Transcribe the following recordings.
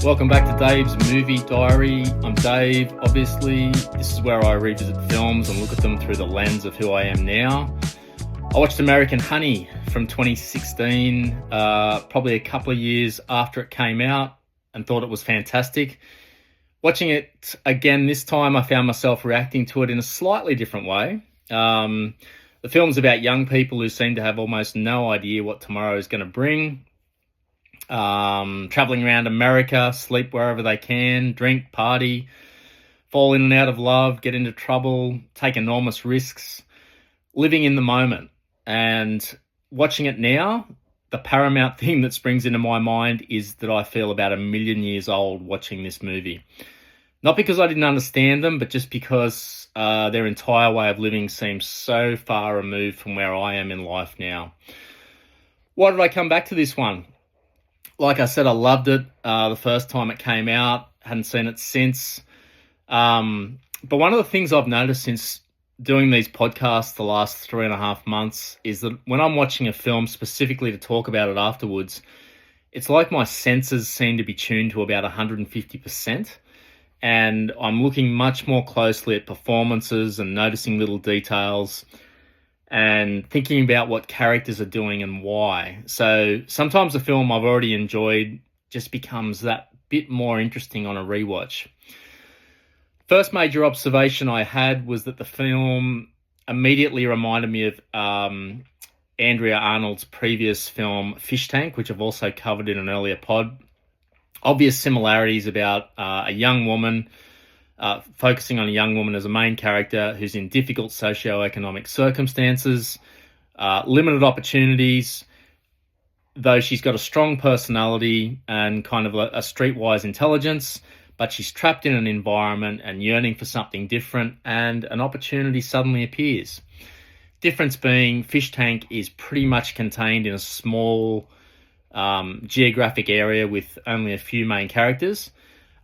Welcome back to Dave's Movie Diary. I'm Dave. Obviously, this is where I revisit films and look at them through the lens of who I am now. I watched American Honey from 2016, probably a couple of years after it came out, and thought it was fantastic. Watching it again this time, I found myself reacting to it in a slightly different way. The film's about young people who seem to have almost no idea what tomorrow is going to bring. Traveling around America, sleep wherever they can, drink, party, fall in and out of love, get into trouble, take enormous risks, living in the moment. And watching it now, the paramount thing that springs into my mind is that I feel about 1,000,000 years old watching this movie. Not because I didn't understand them, but just because their entire way of living seems so far removed from where I am in life now. Why did I come back to this one? Like I said, I loved it the first time it came out. Hadn't seen it since. But one of the things I've noticed since doing these podcasts the last 3.5 months is that when I'm watching a film specifically to talk about it afterwards, it's like my senses seem to be tuned to about 150%. And I'm looking much more closely at performances and noticing little details and thinking about what characters are doing and why. So sometimes a film I've already enjoyed just becomes that bit more interesting on a rewatch. First major observation I had was that the film immediately reminded me of Andrea Arnold's previous film, Fish Tank, which I've also covered in an earlier pod. Obvious similarities about a young woman, focusing on a young woman as a main character who's in difficult socioeconomic circumstances, limited opportunities, though she's got a strong personality and kind of a streetwise intelligence, but she's trapped in an environment and yearning for something different, and an opportunity suddenly appears. Difference being, Fish Tank is pretty much contained in a small geographic area with only a few main characters.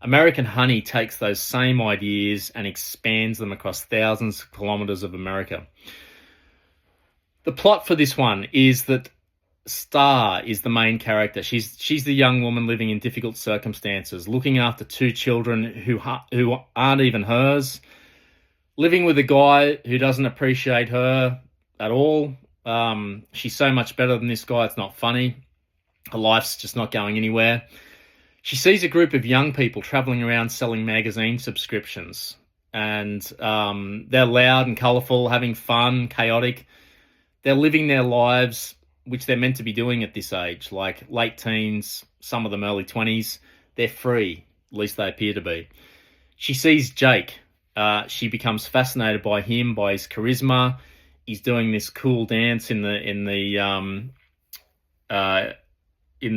American Honey takes those same ideas and expands them across thousands of kilometers of America. The plot for this one is that Star is the main character. She's the young woman living in difficult circumstances, looking after 2 children who aren't even hers, living with a guy who doesn't appreciate her at all. She's so much better than this guy, it's not funny. Her life's just not going anywhere. She sees a group of young people traveling around selling magazine subscriptions, and they're loud and colourful, having fun, chaotic. They're living their lives, which they're meant to be doing at this age, like late teens, some of them early 20s. They're free, at least they appear to be. She sees Jake. She becomes fascinated by him, by his charisma. He's doing this cool dance in the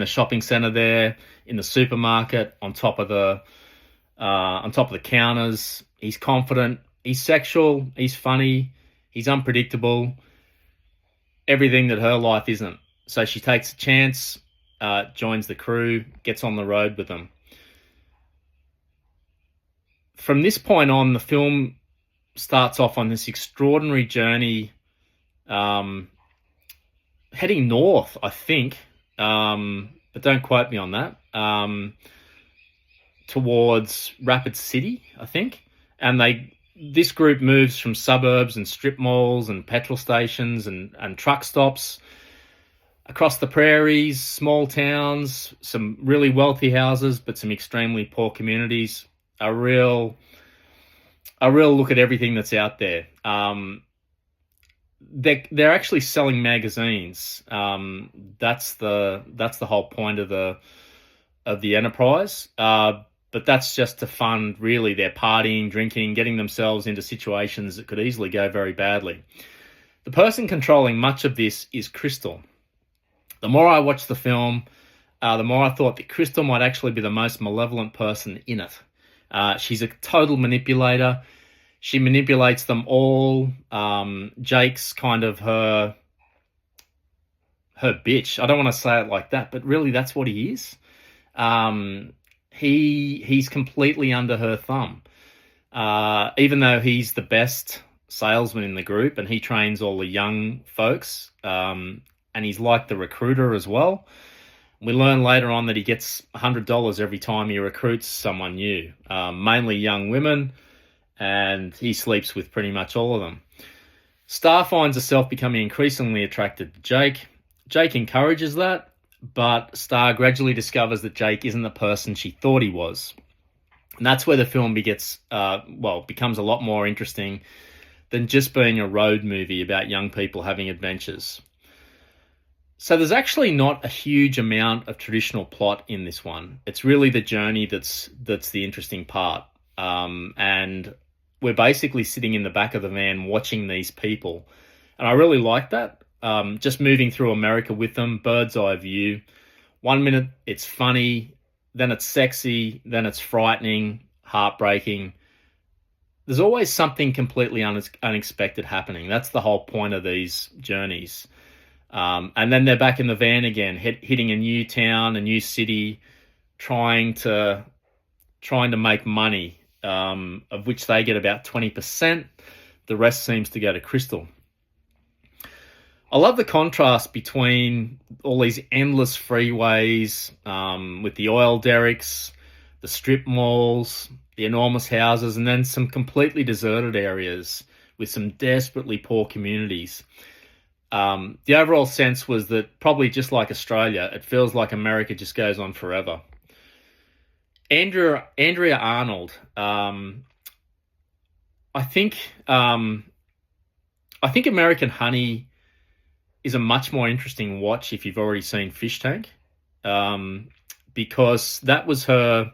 shopping center there, in the supermarket, on top of the counters. He's confident, he's sexual, he's funny, he's unpredictable. Everything that her life isn't. So she takes a chance, joins the crew, gets on the road with them. From this point on, the film starts off on this extraordinary journey, heading north, I think. But don't quote me on that, towards Rapid City, I think. And this group moves from suburbs and strip malls and petrol stations and truck stops across the prairies, small towns, some really wealthy houses, but some extremely poor communities. A real look at everything that's out there. They're actually selling magazines. That's the whole point of the enterprise. But that's just to fund, really, their partying, drinking, getting themselves into situations that could easily go very badly. The person controlling much of this is Crystal. The more I watched the film, the more I thought that Crystal might actually be the most malevolent person in it. She's a total manipulator. She manipulates them all. Jake's kind of her bitch. I don't want to say it like that, but really that's what he is. He's completely under her thumb. Even though he's the best salesman in the group and he trains all the young folks, and he's like the recruiter as well. We learn later on that he gets $100 every time he recruits someone new, mainly young women, and he sleeps with pretty much all of them. Star finds herself becoming increasingly attracted to Jake. Jake encourages that, but Star gradually discovers that Jake isn't the person she thought he was. And that's where the film becomes a lot more interesting than just being a road movie about young people having adventures. So there's actually not a huge amount of traditional plot in this one. It's really the journey that's the interesting part. And we're basically sitting in the back of the van watching these people. And I really like that. Just moving through America with them, bird's eye view. 1 minute it's funny, then it's sexy, then it's frightening, heartbreaking. There's always something completely unexpected happening. That's the whole point of these journeys. And then they're back in the van again, hitting a new town, a new city, trying to make money, of which they get about 20%. The rest seems to go to Crystal. I love the contrast between all these endless freeways, with the oil derricks, the strip malls, the enormous houses, and then some completely deserted areas with some desperately poor communities. The overall sense was that, probably just like Australia, it feels like America just goes on forever. Andrea Arnold, I think American Honey is a much more interesting watch if you've already seen Fish Tank, because that was a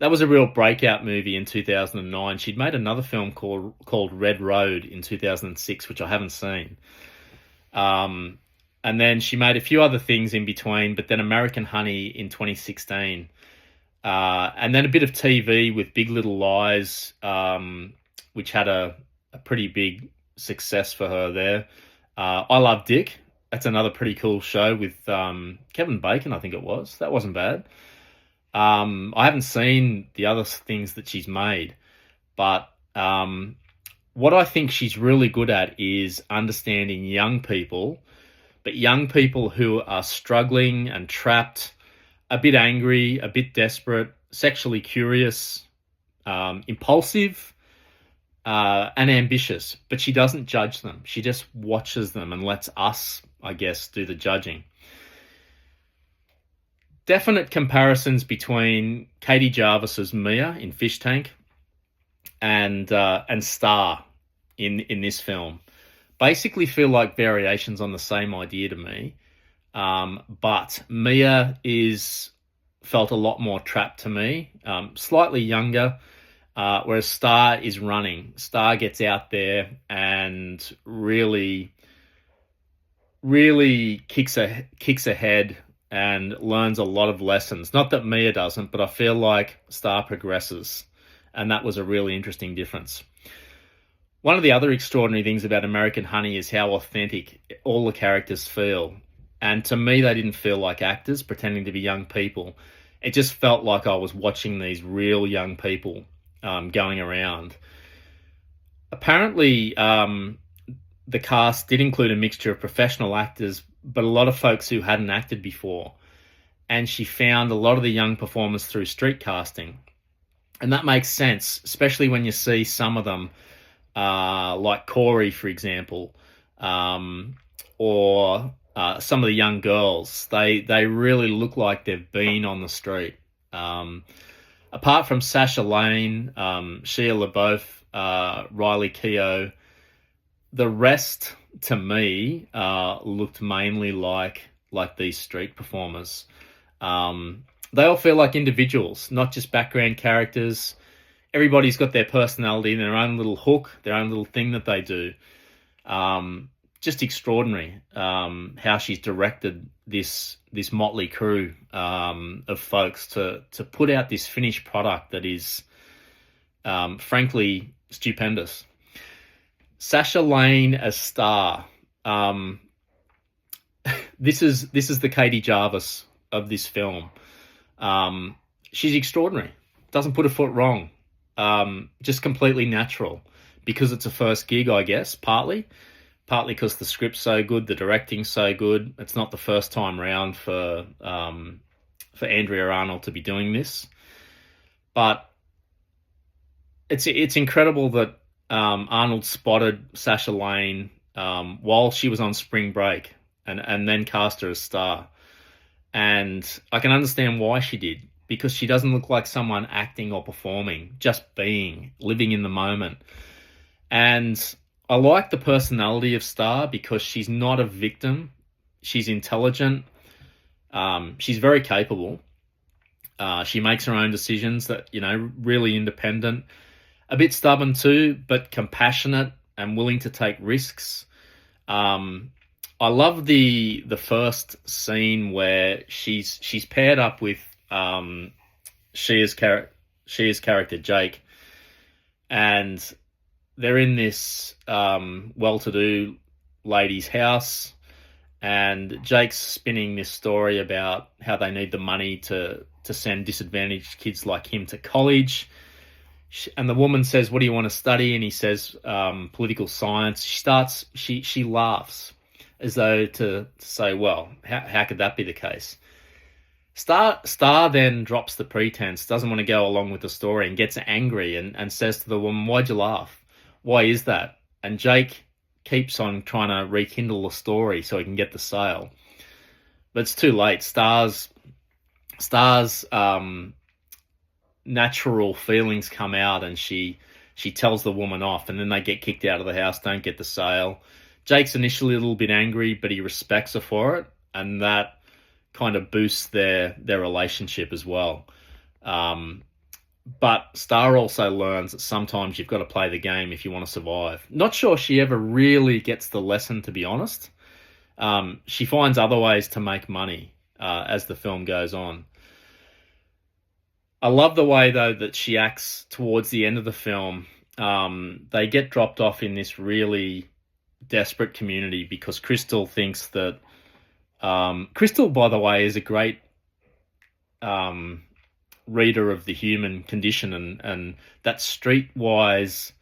real breakout movie in 2009. She'd made another film called Red Road in 2006, which I haven't seen. And then she made a few other things in between, but then American Honey in 2016. And then a bit of TV with Big Little Lies, which had a pretty big success for her there. I Love Dick. That's another pretty cool show with Kevin Bacon, I think it was. That wasn't bad. I haven't seen the other things that she's made, but what I think she's really good at is understanding young people, but young people who are struggling and trapped, a bit angry, a bit desperate, sexually curious, impulsive, and ambitious. But she doesn't judge them. She just watches them and lets us, I guess, do the judging. Definite comparisons between Katie Jarvis's Mia in Fish Tank and Star in this film. Basically feel like variations on the same idea to me. But Mia felt a lot more trapped to me, slightly younger, whereas Star is running. Star gets out there and really kicks ahead and learns a lot of lessons. Not that Mia doesn't, but I feel like Star progresses, and that was a really interesting difference. One of the other extraordinary things about American Honey is how authentic all the characters feel. And to me, they didn't feel like actors pretending to be young people. It just felt like I was watching these real young people going around. Apparently, the cast did include a mixture of professional actors, but a lot of folks who hadn't acted before. And she found a lot of the young performers through street casting. And that makes sense, especially when you see some of them, like Corey, for example, or some of the young girls. They really look like they've been on the street. Apart from Sasha Lane, Shia LaBeouf, Riley Keough, the rest, to me, looked mainly like these street performers. They all feel like individuals, not just background characters. Everybody's got their personality and their own little hook, their own little thing that they do. Just extraordinary how she's directed this motley crew of folks to put out this finished product that is, frankly, stupendous. Sasha Lane as Star. This is the Katie Jarvis of this film. She's extraordinary. Doesn't put a foot wrong. Just completely natural, because it's a first gig, I guess, partly. partly because the script's so good, the directing's so good. It's not the first time round for Andrea Arnold to be doing this, but it's incredible that Arnold spotted Sasha Lane while she was on spring break, and then cast her as Star. And I can understand why she did, because she doesn't look like someone acting or performing, just being, living in the moment. And I like the personality of Star because she's not a victim. She's intelligent. She's very capable. She makes her own decisions that, really independent. A bit stubborn too, but compassionate and willing to take risks. I love the first scene where she's paired up with Shia's character Jake, and they're in this well-to-do lady's house, and Jake's spinning this story about how they need the money to send disadvantaged kids like him to college. And the woman says, "What do you want to study?" And he says, "Political science." She laughs as though to say, well, how could that be the case? Star then drops the pretense, doesn't want to go along with the story, and gets angry and says to the woman, "Why'd you laugh? Why is that?" And Jake keeps on trying to rekindle the story so he can get the sale. But it's too late. Star's natural feelings come out, and she tells the woman off, and then they get kicked out of the house, don't get the sale. Jake's initially a little bit angry, but he respects her for it, and that kind of boosts their relationship as well. But Star also learns that sometimes you've got to play the game if you want to survive. Not sure she ever really gets the lesson, to be honest. She finds other ways to make money as the film goes on. I love the way, though, that she acts towards the end of the film. They get dropped off in this really desperate community because Crystal thinks that... Crystal, by the way, is a great reader of the human condition and that streetwise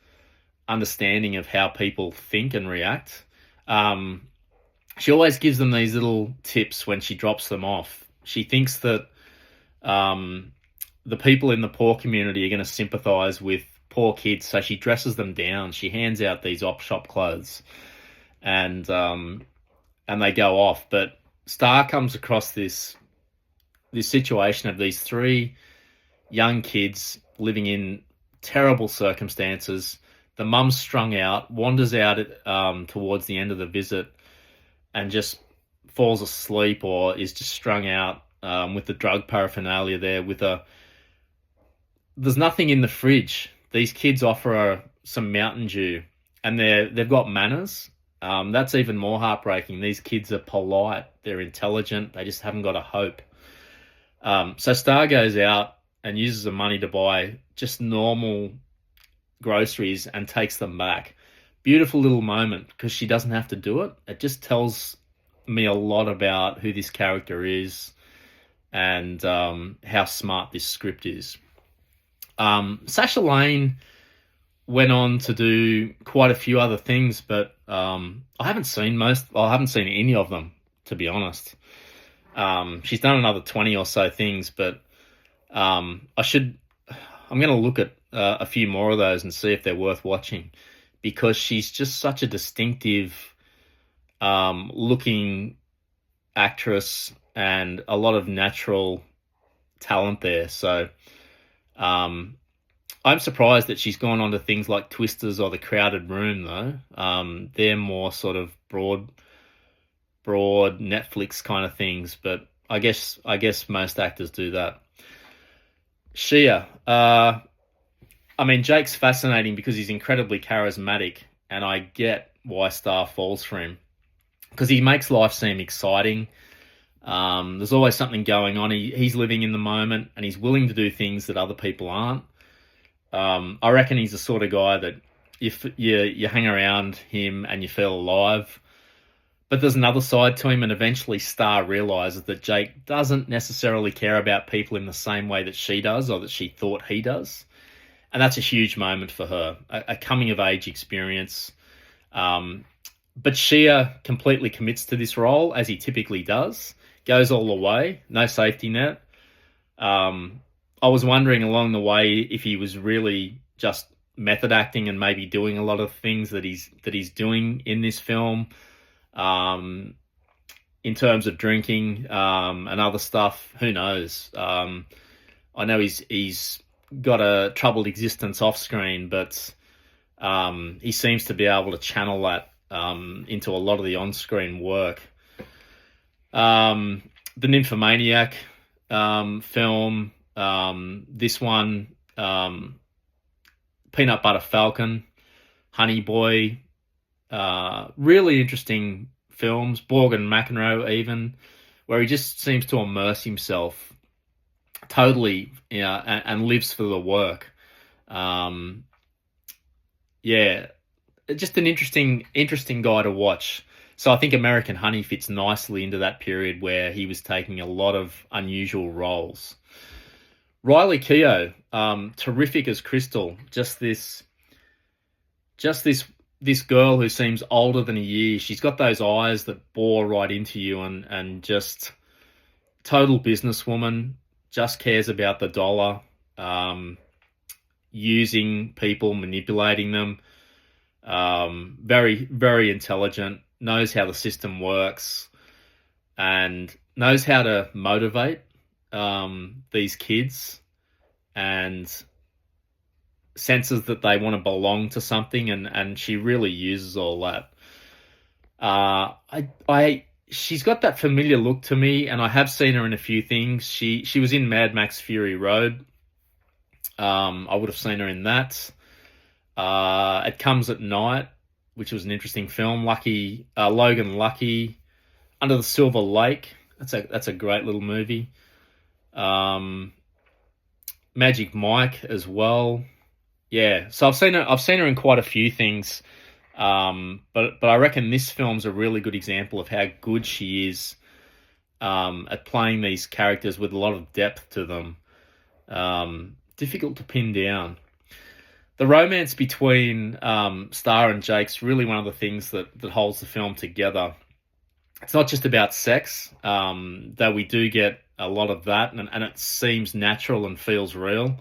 understanding of how people think and react. She always gives them these little tips when she drops them off. She thinks that the people in the poor community are going to sympathise with poor kids, so she dresses them down. She hands out these op-shop clothes, and they go off. But Star comes across this situation of these three young kids living in terrible circumstances. The mum's strung out, wanders out towards the end of the visit, and just falls asleep or is just strung out with the drug paraphernalia there. There's nothing in the fridge. These kids offer her some Mountain Dew, and they've got manners. That's even more heartbreaking. These kids are polite, they're intelligent, they just haven't got a hope. So Star goes out and uses the money to buy just normal groceries and takes them back. Beautiful little moment because she doesn't have to do it. It just tells me a lot about who this character is and how smart this script is. Sasha Lane went on to do quite a few other things, but I haven't seen any of them, to be honest. She's done another 20 or so things, but I'm going to look at a few more of those and see if they're worth watching, because she's just such a distinctive looking actress and a lot of natural talent there. So I'm surprised that she's gone on to things like Twisters or The Crowded Room, though. They're more sort of broad Netflix kind of things, but I guess most actors do that. Shia, Jake's fascinating because he's incredibly charismatic, and I get why Star falls for him, because he makes life seem exciting. There's always something going on. He's living in the moment, and he's willing to do things that other people aren't. I reckon he's the sort of guy that if you hang around him and you feel alive. But there's another side to him, and eventually Star realises that Jake doesn't necessarily care about people in the same way that she does, or that she thought he does. And that's a huge moment for her, a coming-of-age experience. But Shia completely commits to this role, as he typically does, goes all the way, no safety net. Um, I was wondering along the way if he was really just method acting and maybe doing a lot of things that he's doing in this film, um, in terms of drinking and other stuff. Who knows? I know he's got a troubled existence off screen, but he seems to be able to channel that into a lot of the on-screen work. The Nymphomaniac film, this one, Peanut Butter Falcon, Honey Boy, really interesting films. Borgen McEnroe, even, where he just seems to immerse himself totally, and lives for the work. Yeah, just an interesting guy to watch. So I think American Honey fits nicely into that period where he was taking a lot of unusual roles. Riley Keough, terrific as Crystal. Just this girl who seems older than he is. She's got those eyes that bore right into you, and just total businesswoman. Just cares about the dollar. Using people, manipulating them. Very, very intelligent, knows how the system works, and knows how to motivate these kids, and senses that they want to belong to something, and she really uses all that. She's got that familiar look to me, and I have seen her in a few things. She was in Mad Max Fury Road. I would have seen her in that. It Comes at Night, which was an interesting film. Logan Lucky, Under the Silver Lake. That's a great little movie. Magic Mike as well. Yeah, so I've seen her in quite a few things. But I reckon this film's a really good example of how good she is at playing these characters with a lot of depth to them. Difficult to pin down. The romance between Star and Jake's really one of the things that holds the film together. It's not just about sex, though we do get a lot of that, and it seems natural and feels real.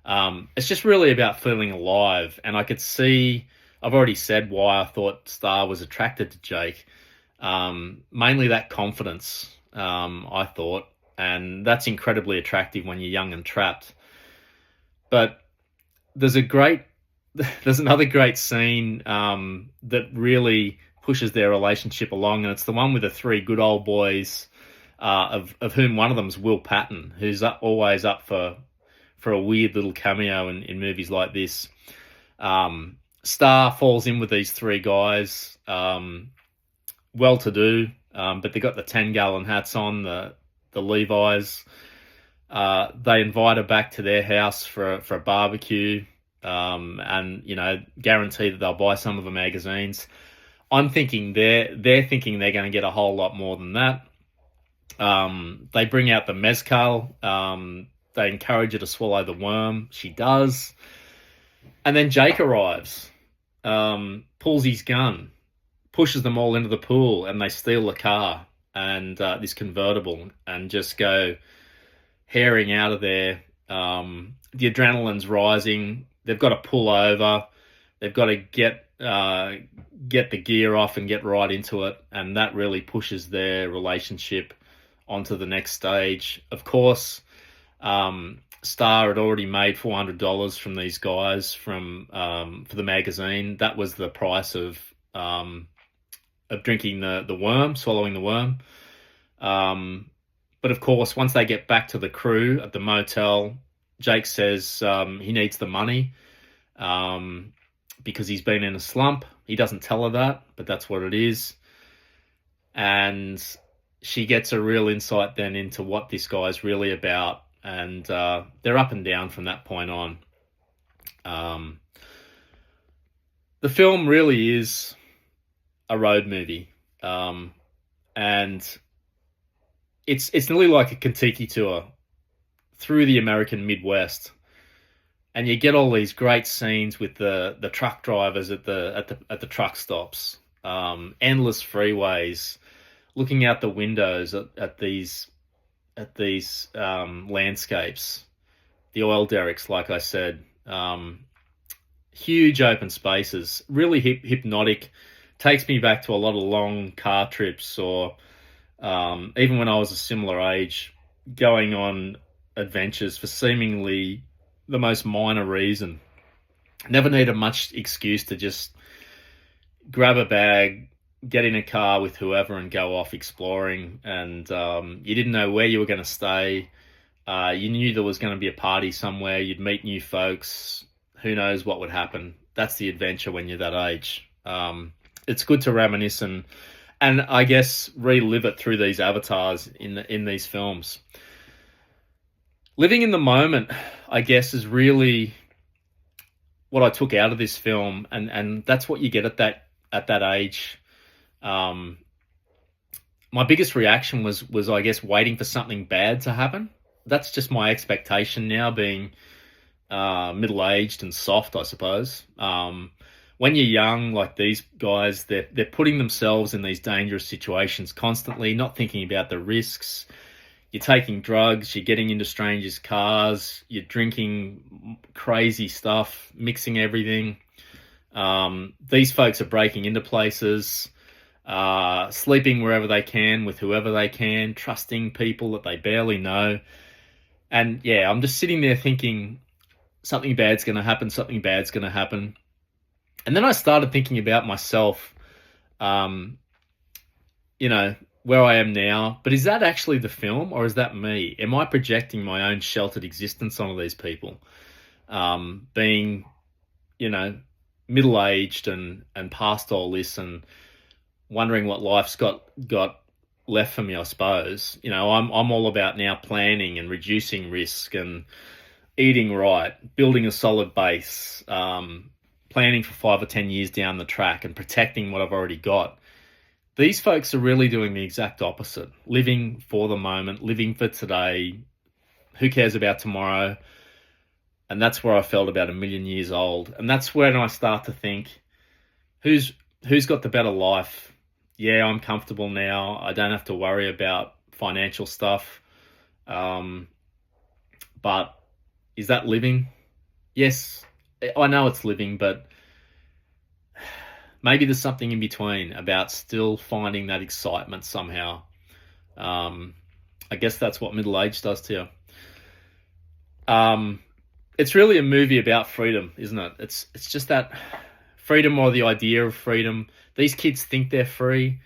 It's just really about feeling alive, and I could see, I've already said why I thought Star was attracted to Jake. Mainly that confidence, I thought, and that's incredibly attractive when you're young and trapped. But there's another great scene that really pushes their relationship along, and it's the one with the three good old boys, of whom one of them's Will Patton, who's always up for a weird little cameo in movies like this. Star falls in with these three guys, well-to-do, but they got the 10-gallon hats on, the Levi's. They invite her back to their house for a barbecue, and guarantee that they'll buy some of the magazines. I'm thinking they're thinking they're going to get a whole lot more than that. They bring out the mezcal. They encourage her to swallow the worm. She does. And then Jake arrives, pulls his gun, pushes them all into the pool, and they steal the car and this convertible and just go herring out of there. The adrenaline's rising. They've got to pull over. They've got to get the gear off and get right into it, and that really pushes their relationship onto the next stage. Of course, Star had already made $400 from these guys for the magazine. That was the price of drinking the worm, swallowing the worm. But of course, once they get back to the crew at the motel, Jake says he needs the money because he's been in a slump. He doesn't tell her that, but that's what it is. And she gets a real insight then into what this guy's really about. And they're up and down from that point on. The film really is a road movie. And it's nearly like a Kentucky tour through the American Midwest. And you get all these great scenes with the truck drivers at the truck stops. endless freeways, looking out the windows at these landscapes, the oil derricks, like I said, huge open spaces, really hypnotic. Takes me back to a lot of long car trips, or even when I was a similar age, going on adventures for seemingly the most minor reason. Never needed much excuse to just grab a bag, get in a car with whoever, and go off exploring. And you didn't know where you were going to stay. You knew there was going to be a party somewhere. You'd meet new folks. Who knows what would happen? That's the adventure when you're that age. It's good to reminisce and I guess relive it through these avatars in these films. Living in the moment, I guess, is really what I took out of this film, and that's what you get at that age. My biggest reaction was I guess waiting for something bad to happen. That's just my expectation now, being middle-aged and soft, I suppose. When you're young, like these guys, they're putting themselves in these dangerous situations constantly, not thinking about the risks. You're taking drugs, you're getting into strangers' cars, you're drinking crazy stuff, mixing everything. These folks are breaking into places, sleeping wherever they can with whoever they can, trusting people that they barely know. And yeah, I'm just sitting there thinking something bad's going to happen, something bad's going to happen. And then I started thinking about myself, where I am now. But is that actually the film, or is that me? Am I projecting my own sheltered existence onto these people? Being, middle-aged and past all this, and wondering what life's got left for me, I suppose. I'm all about now planning and reducing risk and eating right, building a solid base, planning for 5 or 10 years down the track and protecting what I've already got. These folks are really doing the exact opposite, living for the moment, living for today. Who cares about tomorrow? And that's where I felt about 1,000,000 years old. And that's when I start to think, who's got the better life? Yeah, I'm comfortable now. I don't have to worry about financial stuff. But is that living? Yes, I know it's living, but maybe there's something in between about still finding that excitement somehow. I guess that's what middle age does to you. It's really a movie about freedom, isn't it? It's just that freedom, or the idea of freedom. These kids think they're free.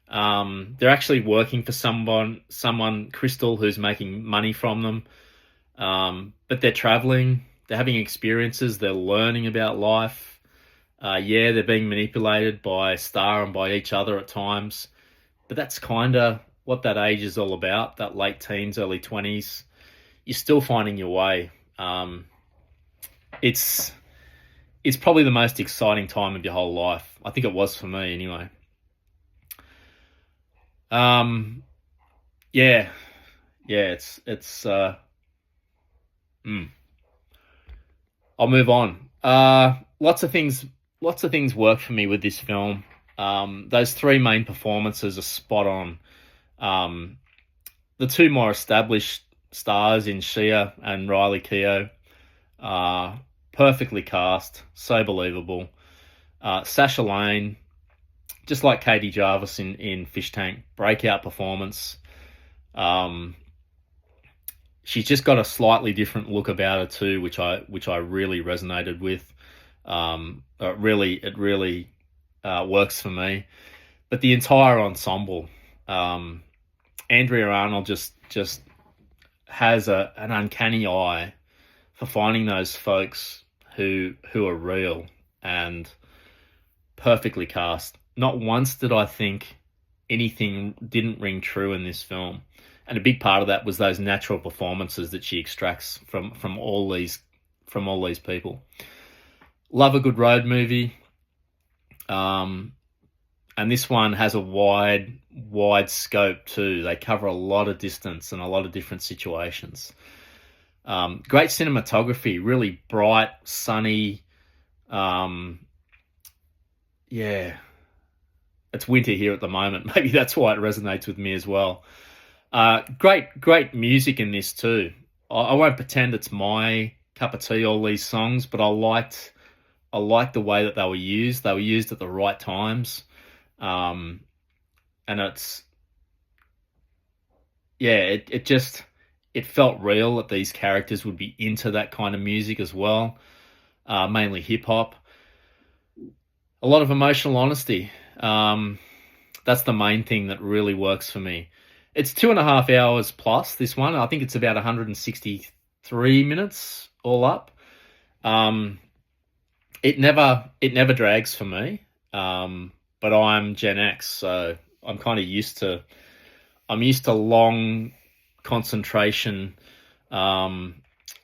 They're actually working for someone, Crystal, who's making money from them. But they're traveling, they're having experiences, they're learning about life. They're being manipulated by Star and by each other at times. But that's kind of what that age is all about, that late teens, early 20s. You're still finding your way. It's probably the most exciting time of your whole life. I think it was for me anyway. I'll move on. Lots of things work for me with this film. Those three main performances are spot on. The two more established stars in Shia and Riley Keough are perfectly cast, so believable. Sasha Lane, just like Katie Jarvis in Fish Tank, breakout performance. She's just got a slightly different look about her too, which I really resonated with. It really works for me. But the entire ensemble, Andrea Arnold just has an uncanny eye for finding those folks who are real and perfectly cast. Not once did I think anything didn't ring true in this film. And a big part of that was those natural performances that she extracts from all these people. Love a good road movie. And this one has a wide scope too. They cover a lot of distance and a lot of different situations. Great cinematography, really bright, sunny. it's winter here at the moment. Maybe that's why it resonates with me as well. Great music in this too. I won't pretend it's my cup of tea, all these songs, but I liked the way that they were used. They were used at the right times. And it felt real that these characters would be into that kind of music as well, mainly hip hop. A lot of emotional honesty. That's the main thing that really works for me. It's 2.5 hours plus, this one. I think it's about 163 minutes all up. It never drags for me. But I'm Gen X, so I'm kind of used to long concentration. I'm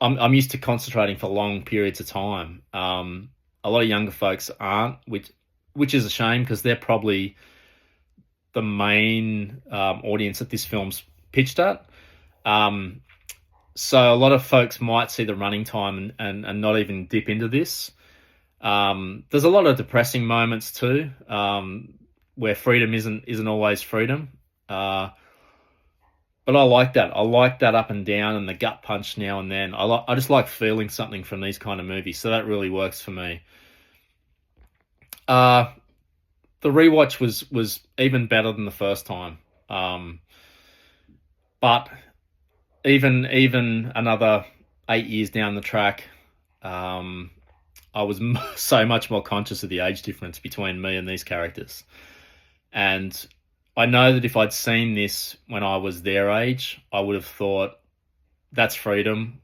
used to concentrating for long periods of time. A lot of younger folks aren't, which is a shame, because they're probably the main audience that this film's pitched at. So a lot of folks might see the running time and not even dip into this. There's a lot of depressing moments too, where freedom isn't always freedom. But I like that. I like that up and down and the gut punch now and then. I just like feeling something from these kind of movies, so that really works for me. The rewatch was even better than the first time. But even another 8 years down the track, I was so much more conscious of the age difference between me and these characters. And I know that if I'd seen this when I was their age, I would have thought, that's freedom,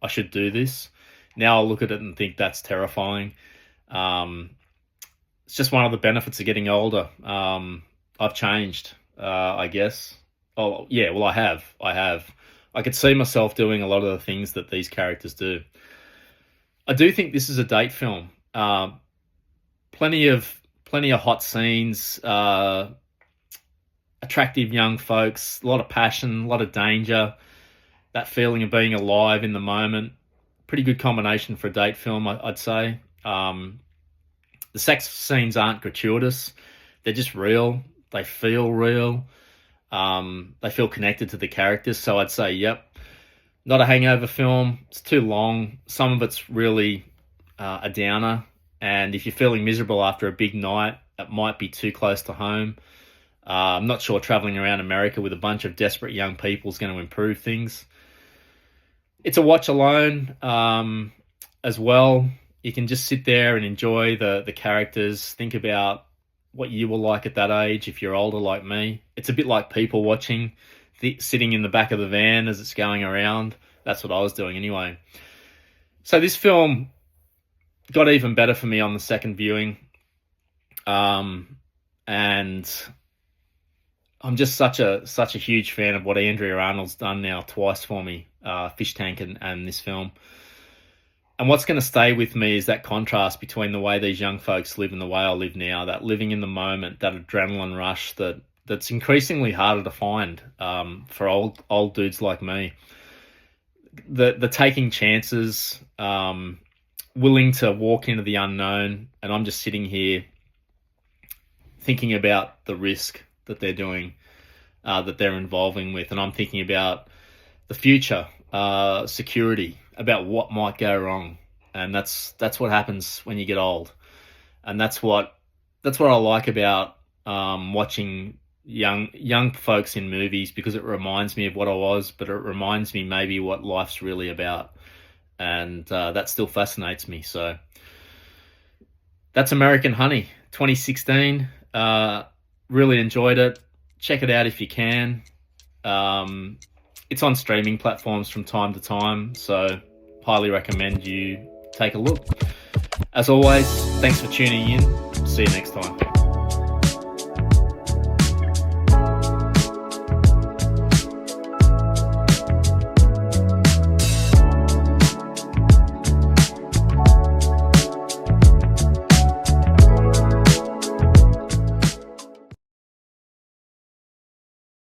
I should do this. Now I'll look at it and think that's terrifying. It's just one of the benefits of getting older. I've changed, I guess. Oh, yeah, well, I have. I could see myself doing a lot of the things that these characters do. I do think this is a date film. Plenty of hot scenes, attractive young folks, a lot of passion, a lot of danger, that feeling of being alive in the moment. Pretty good combination for a date film, I'd say. The sex scenes aren't gratuitous. They're just real. They feel real. They feel connected to the characters. So I'd say, yep. Not a hangover film. It's too long. Some of it's really a downer. And if you're feeling miserable after a big night, it might be too close to home. I'm not sure traveling around America with a bunch of desperate young people is going to improve things. It's a watch alone as well. You can just sit there and enjoy the characters. Think about what you were like at that age if you're older like me. It's a bit like people watching, sitting in the back of the van as it's going around. That's what I was doing anyway. So this film got even better for me on the second viewing. And I'm just such a huge fan of what Andrea Arnold's done now twice for me, Fish Tank and this film. And what's going to stay with me is that contrast between the way these young folks live and the way I live now, that living in the moment, that adrenaline rush that's increasingly harder to find for old dudes like me. The taking chances, willing to walk into the unknown, and I'm just sitting here thinking about the risk that they're doing, that they're involving with, and I'm thinking about the future, security, about what might go wrong, and that's what happens when you get old, and that's what I like about watching young folks in movies, because it reminds me of what I was, but it reminds me maybe what life's really about, and that still fascinates me. So that's American Honey, 2016. Really enjoyed it. Check it out if you can. It's on streaming platforms from time to time, so highly recommend you take a look. As always, thanks for tuning in. See you next time.